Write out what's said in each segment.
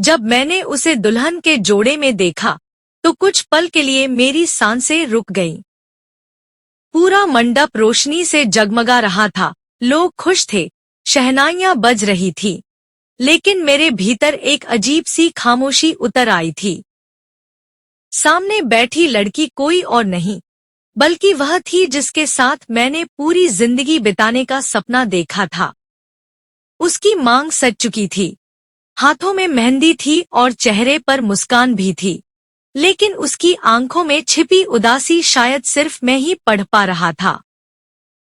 जब मैंने उसे दुल्हन के जोड़े में देखा तो कुछ पल के लिए मेरी सांसें रुक गईं। पूरा मंडप रोशनी से जगमगा रहा था, लोग खुश थे, शहनाइयां बज रही थी, लेकिन मेरे भीतर एक अजीब सी खामोशी उतर आई थी। सामने बैठी लड़की कोई और नहीं, बल्कि वह थी जिसके साथ मैंने पूरी जिंदगी बिताने का सपना देखा था। उसकी मांग सज चुकी थी, हाथों में मेहंदी थी और चेहरे पर मुस्कान भी थी, लेकिन उसकी आंखों में छिपी उदासी शायद सिर्फ मैं ही पढ़ पा रहा था।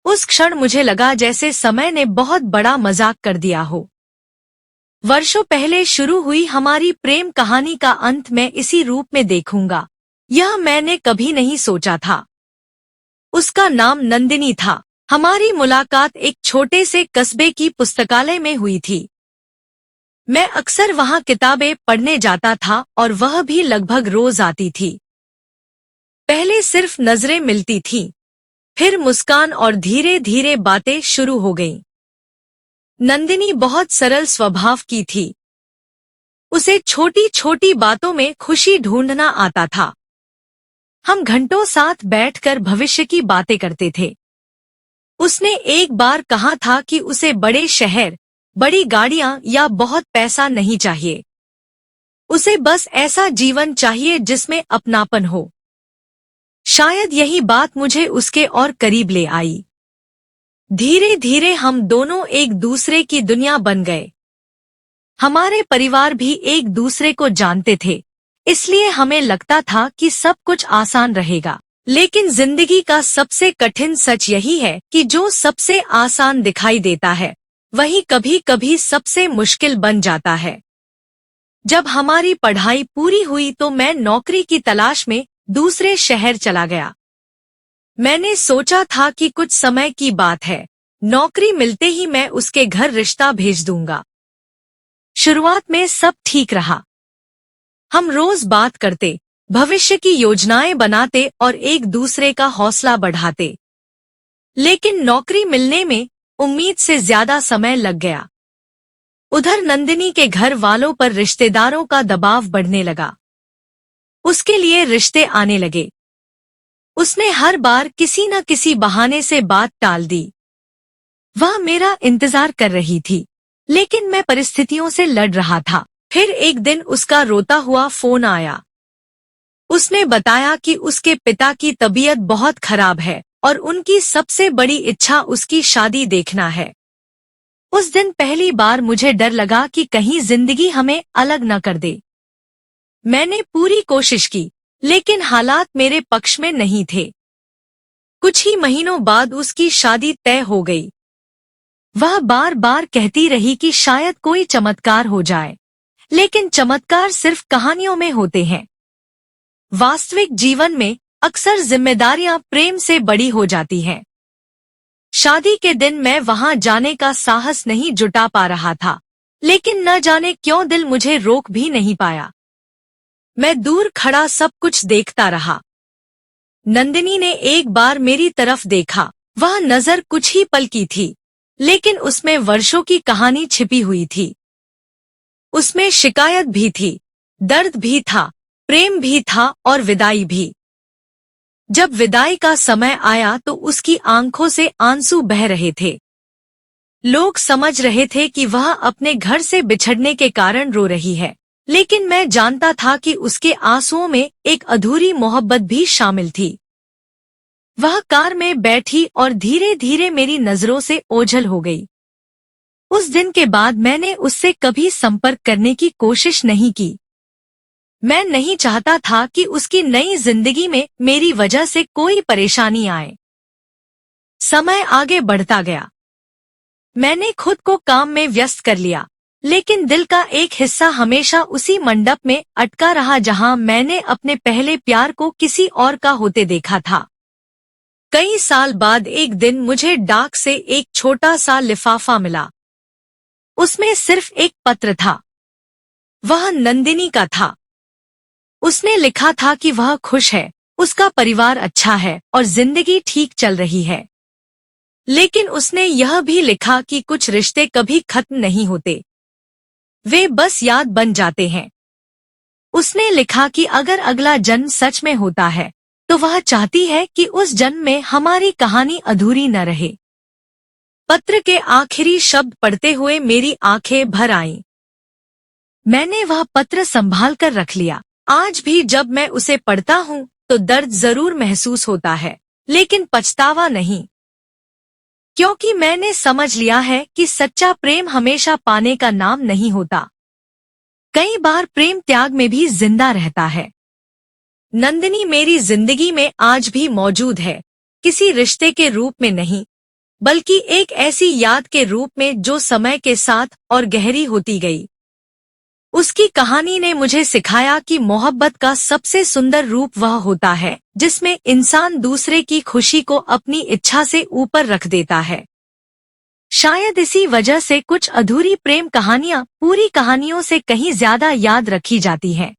उस क्षण मुझे लगा जैसे समय ने बहुत बड़ा मजाक कर दिया हो। वर्षों पहले शुरू हुई हमारी प्रेम कहानी का अंत मैं इसी रूप में देखूंगा, यह मैंने कभी नहीं सोचा था। उसका नाम नंदिनी था। हमारी मुलाकात एक छोटे से कस्बे की पुस्तकालय में हुई थी। मैं अक्सर वहां किताबें पढ़ने जाता था और वह भी लगभग रोज आती थी। पहले सिर्फ नजरें मिलती थीं, फिर मुस्कान और धीरे धीरे बातें शुरू हो गईं। नंदिनी बहुत सरल स्वभाव की थी। उसे छोटी छोटी बातों में खुशी ढूंढना आता था। हम घंटों साथ बैठकर भविष्य की बातें करते थे। उसने एक बार कहा था कि उसे बड़े शहर, बड़ी गाड़ियां या बहुत पैसा नहीं चाहिए। उसे बस ऐसा जीवन चाहिए जिसमें अपनापन हो। शायद यही बात मुझे उसके और करीब ले आई। धीरे धीरे हम दोनों एक दूसरे की दुनिया बन गए। हमारे परिवार भी एक दूसरे को जानते थे, इसलिए हमें लगता था कि सब कुछ आसान रहेगा। लेकिन जिंदगी का सबसे कठिन सच यही है कि जो सबसे आसान दिखाई देता है, वही कभी कभी सबसे मुश्किल बन जाता है। जब हमारी पढ़ाई पूरी हुई तो मैं नौकरी की तलाश में दूसरे शहर चला गया। मैंने सोचा था कि कुछ समय की बात है, नौकरी मिलते ही मैं उसके घर रिश्ता भेज दूंगा। शुरुआत में सब ठीक रहा। हम रोज बात करते, भविष्य की योजनाएं बनाते और एक दूसरे का हौसला बढ़ाते। लेकिन नौकरी मिलने में उम्मीद से ज्यादा समय लग गया। उधर नंदिनी के घर वालों पर रिश्तेदारों का दबाव बढ़ने लगा। उसके लिए रिश्ते आने लगे। उसने हर बार किसी न किसी बहाने से बात टाल दी। वह मेरा इंतजार कर रही थी, लेकिन मैं परिस्थितियों से लड़ रहा था। फिर एक दिन उसका रोता हुआ फोन आया। उसने बताया कि उसके पिता की तबीयत बहुत खराब है और उनकी सबसे बड़ी इच्छा उसकी शादी देखना है। उस दिन पहली बार मुझे डर लगा कि कहीं जिंदगी हमें अलग न कर दे। मैंने पूरी कोशिश की, लेकिन हालात मेरे पक्ष में नहीं थे। कुछ ही महीनों बाद उसकी शादी तय हो गई। वह बार बार कहती रही कि शायद कोई चमत्कार हो जाए, लेकिन चमत्कार सिर्फ कहानियों में होते हैं। वास्तविक जीवन में अक्सर जिम्मेदारियां प्रेम से बड़ी हो जाती हैं। शादी के दिन मैं वहां जाने का साहस नहीं जुटा पा रहा था, लेकिन न जाने क्यों दिल मुझे रोक भी नहीं पाया। मैं दूर खड़ा सब कुछ देखता रहा। नंदिनी ने एक बार मेरी तरफ देखा। वह नजर कुछ ही पल की थी, लेकिन उसमें वर्षों की कहानी छिपी हुई थी। उसमें शिकायत भी थी, दर्द भी था, प्रेम भी था और विदाई भी। जब विदाई का समय आया तो उसकी आंखों से आंसू बह रहे थे। लोग समझ रहे थे कि वह अपने घर से बिछड़ने के कारण रो रही है, लेकिन मैं जानता था कि उसके आंसुओं में एक अधूरी मोहब्बत भी शामिल थी। वह कार में बैठी और धीरे धीरे मेरी नजरों से ओझल हो गई। उस दिन के बाद मैंने उससे कभी संपर्क करने की कोशिश नहीं की। मैं नहीं चाहता था कि उसकी नई जिंदगी में मेरी वजह से कोई परेशानी आए। समय आगे बढ़ता गया। मैंने खुद को काम में व्यस्त कर लिया, लेकिन दिल का एक हिस्सा हमेशा उसी मंडप में अटका रहा जहां मैंने अपने पहले प्यार को किसी और का होते देखा था। कई साल बाद एक दिन मुझे डाक से एक छोटा सा लिफाफा मिला। उसमें सिर्फ एक पत्र था। वह नंदिनी का था। उसने लिखा था कि वह खुश है, उसका परिवार अच्छा है और जिंदगी ठीक चल रही है। लेकिन उसने यह भी लिखा कि कुछ रिश्ते कभी खत्म नहीं होते। वे बस याद बन जाते हैं। उसने लिखा कि अगर अगला जन्म सच में होता है तो वह चाहती है कि उस जन्म में हमारी कहानी अधूरी न रहे। पत्र के आखिरी शब्द पढ़ते हुए मेरी आंखें भर आईं। मैंने वह पत्र संभाल कर रख लिया। आज भी जब मैं उसे पढ़ता हूँ तो दर्द जरूर महसूस होता है, लेकिन पछतावा नहीं, क्योंकि मैंने समझ लिया है कि सच्चा प्रेम हमेशा पाने का नाम नहीं होता। कई बार प्रेम त्याग में भी जिंदा रहता है। नंदिनी मेरी जिंदगी में आज भी मौजूद है, किसी रिश्ते के रूप में नहीं, बल्कि एक ऐसी याद के रूप में जो समय के साथ और गहरी होती गई। उसकी कहानी ने मुझे सिखाया कि मोहब्बत का सबसे सुंदर रूप वह होता है जिसमें इंसान दूसरे की खुशी को अपनी इच्छा से ऊपर रख देता है। शायद इसी वजह से कुछ अधूरी प्रेम कहानियां पूरी कहानियों से कहीं ज्यादा याद रखी जाती हैं।